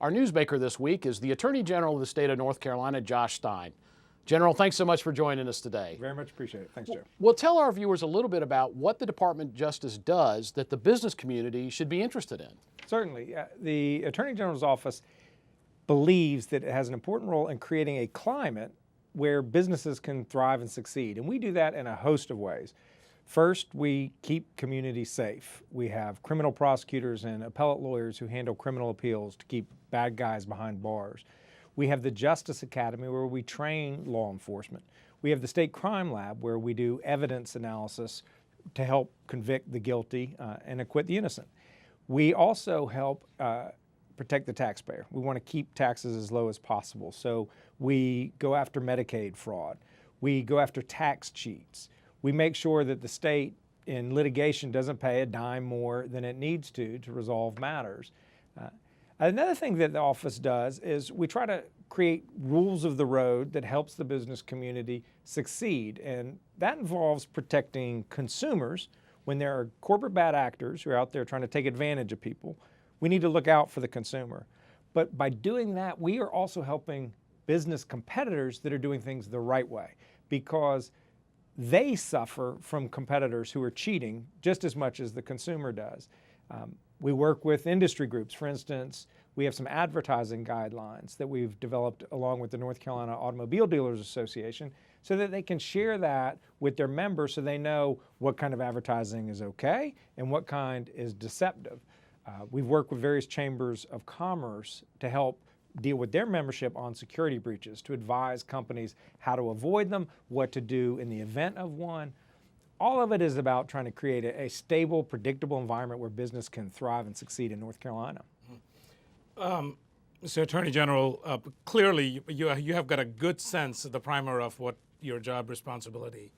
Our newsmaker this week is the Attorney General of the state of North Carolina, Josh Stein. General, thanks so much for joining us today. Very much appreciate it. Thanks, Joe. Well, tell our viewers a little bit about what the Department of Justice does that the business community should be interested in. Certainly. The Attorney General's office believes that it has an important role in creating a climate where businesses can thrive and succeed. And we do that in a host of ways. First, we keep communities safe. We have criminal prosecutors and appellate lawyers who handle criminal appeals to keep bad guys behind bars. We have the Justice Academy where we train law enforcement. We have the State Crime Lab where we do evidence analysis to help convict the guilty and acquit the innocent. We also help protect the taxpayer. We want to keep taxes as low as possible. So we go after Medicaid fraud. We go after tax cheats. We make sure that the state in litigation doesn't pay a dime more than it needs to resolve matters. Another thing that the office does is we try to create rules of the road that helps the business community succeed. And that involves protecting consumers. When there are corporate bad actors who are out there trying to take advantage of people, we need to look out for the consumer. But by doing that, we are also helping business competitors that are doing things the right way, because they suffer from competitors who are cheating just as much as the consumer does. We work with industry groups. For instance, we have some advertising guidelines that we've developed along with the North Carolina Automobile Dealers Association so that they can share that with their members so they know what kind of advertising is okay and what kind is deceptive. We've worked with various chambers of commerce to help deal with their membership on security breaches, to advise companies how to avoid them, what to do in the event of one. All of it is about trying to create a stable, predictable environment where business can thrive and succeed in North Carolina. Mr. Attorney General, clearly you have got a good sense of the primer of what your job responsibility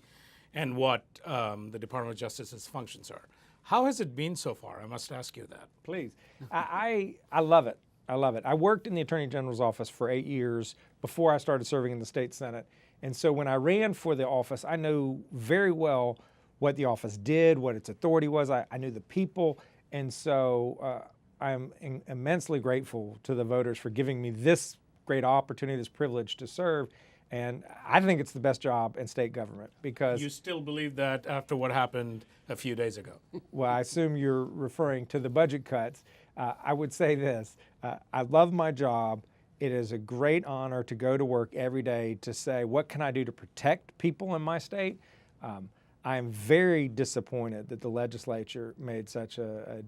and what the Department of Justice's functions are. How has it been so far? I must ask you that. Please. I love it. I love it. I worked in the Attorney General's office for 8 years before I started serving in the state Senate. And so when I ran for the office, I knew very well what the office did, what its authority was. I knew the people. And so I'm immensely grateful to the voters for giving me this great opportunity, this privilege to serve. And I think it's the best job in state government because— You still believe that after what happened a few days ago? Well, I assume you're referring to the budget cuts. I would say this, I love my job. It is a great honor to go to work every day to say, what can I do to protect people in my state? I am very disappointed that the legislature made such a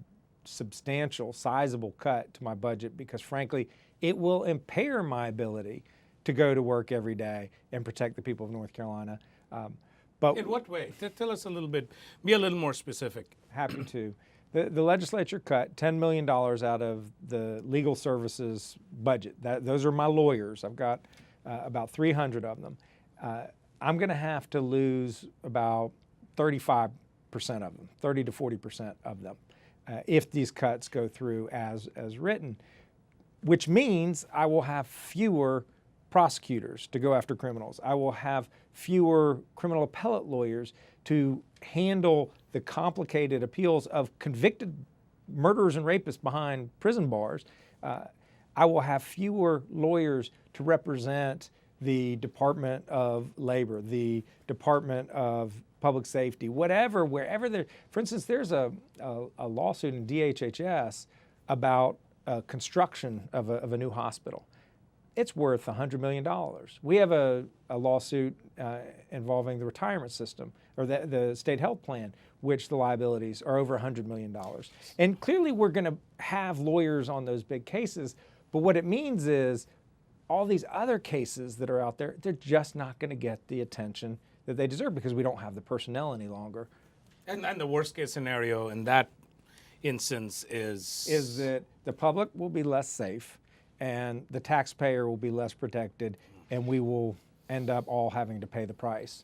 substantial, sizable cut to my budget because, frankly, it will impair my ability to go to work every day and protect the people of North Carolina. But in what way? Tell us a little bit, be a little more specific. Happy to. The legislature cut $10 million out of the legal services budget. Those are my lawyers. I've got about 300 of them. I'm going to have to lose about 35% of them, 30 to 40% of them, if these cuts go through as written, which means I will have fewer prosecutors to go after criminals. I will have fewer criminal appellate lawyers to handle the complicated appeals of convicted murderers and rapists behind prison bars. I will have fewer lawyers to represent the Department of Labor, the Department of Public Safety, whatever, wherever there. For instance, there's a lawsuit in DHHS about construction of a new hospital. It's worth $100 million. We have a lawsuit involving the retirement system or the state health plan, which the liabilities are over $100 million. And clearly we're going to have lawyers on those big cases, but what it means is all these other cases that are out there, they're just not going to get the attention that they deserve because we don't have the personnel any longer. And the worst case scenario in that instance is that the public will be less safe and the taxpayer will be less protected, and we will end up all having to pay the price.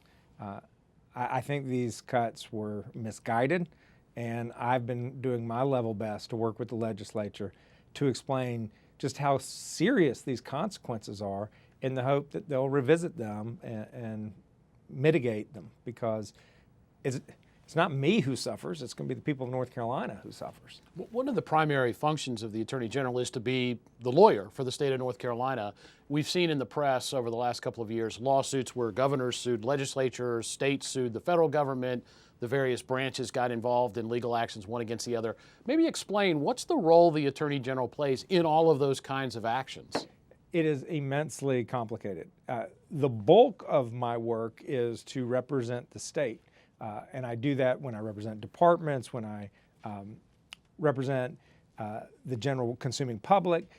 I think these cuts were misguided, and I've been doing my level best to work with the legislature to explain just how serious these consequences are in the hope that they'll revisit them and mitigate them, because it's it's not me who suffers, it's going to be the people of North Carolina who suffers. One of the primary functions of the Attorney General is to be the lawyer for the state of North Carolina. We've seen in the press over the last couple of years lawsuits where governors sued legislatures, states sued the federal government, the various branches got involved in legal actions one against the other. Maybe explain what's the role the Attorney General plays in all of those kinds of actions? It is immensely complicated. The bulk of my work is to represent the state. And I do that when I represent departments, when I represent the general consuming public,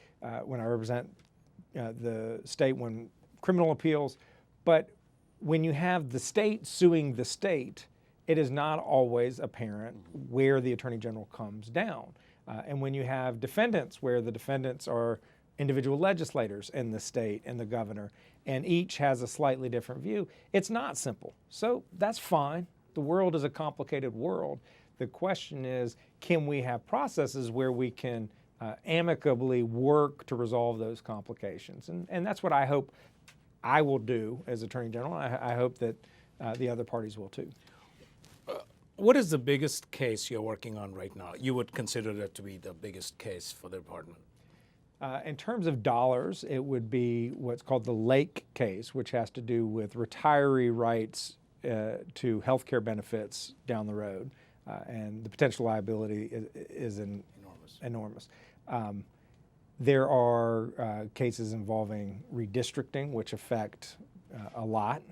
when I represent the state when criminal appeals. But when you have the state suing the state, it is not always apparent where the Attorney General comes down. And when you have defendants, where the defendants are individual legislators in the state and the governor, and each has a slightly different view, it's not simple. So that's fine. The world is a complicated world. The question is, can we have processes where we can amicably work to resolve those complications? And that's what I hope I will do as Attorney General. I hope that the other parties will too. What is the biggest case you're working on right now? You would consider that to be the biggest case for the department? In terms of dollars, it would be what's called the Lake case, which has to do with retiree rights to health care benefits down the road. And the potential liability is enormous. There are cases involving redistricting, which affect a lot.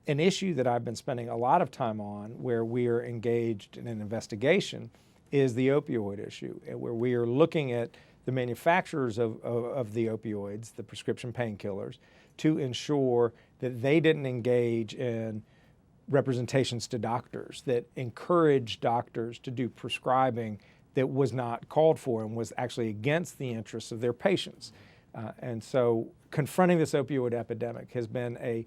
An issue that I've been spending a lot of time on, where we are engaged in an investigation, is the opioid issue, where we are looking at the manufacturers of the opioids, the prescription painkillers, to ensure that they didn't engage in representations to doctors that encouraged doctors to do prescribing that was not called for and was actually against the interests of their patients. And so confronting this opioid epidemic has been a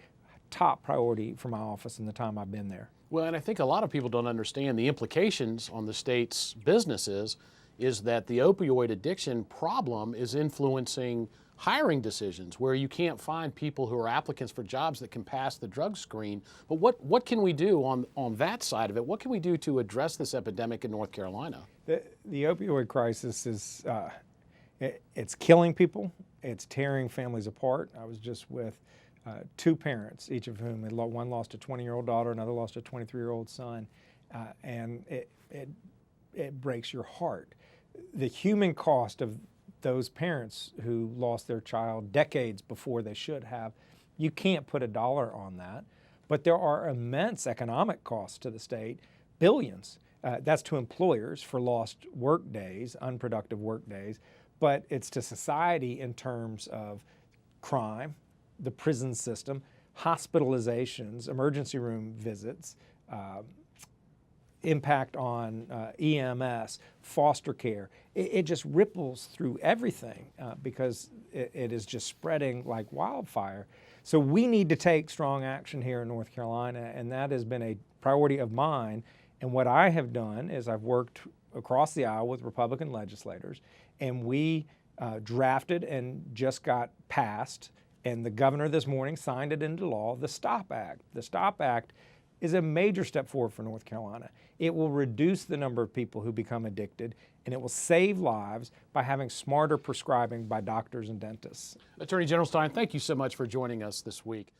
top priority for my office in the time I've been there. Well, and I think a lot of people don't understand the implications on the state's businesses is that the opioid addiction problem is influencing hiring decisions where you can't find people who are applicants for jobs that can pass the drug screen. But what can we do on that side of it? What can we do to address this epidemic in North Carolina? The opioid crisis is it's killing people. It's tearing families apart. I was just with two parents, each of whom one lost a 20-year-old daughter, another lost a 23-year-old son, and it breaks your heart. The human cost of those parents who lost their child decades before they should have, you can't put a dollar on that, but there are immense economic costs to the state, billions. That's to employers for lost work days, unproductive work days, but it's to society in terms of crime, the prison system, hospitalizations, emergency room visits, impact on EMS, foster care. It just ripples through everything because it is just spreading like wildfire. So we need to take strong action here in North Carolina, and that has been a priority of mine. And what I have done is I've worked across the aisle with Republican legislators, and we drafted and just got passed, and the governor this morning signed it into law, the STOP Act. The STOP Act is a major step forward for North Carolina. It will reduce the number of people who become addicted, and it will save lives by having smarter prescribing by doctors and dentists. Attorney General Stein, thank you so much for joining us this week.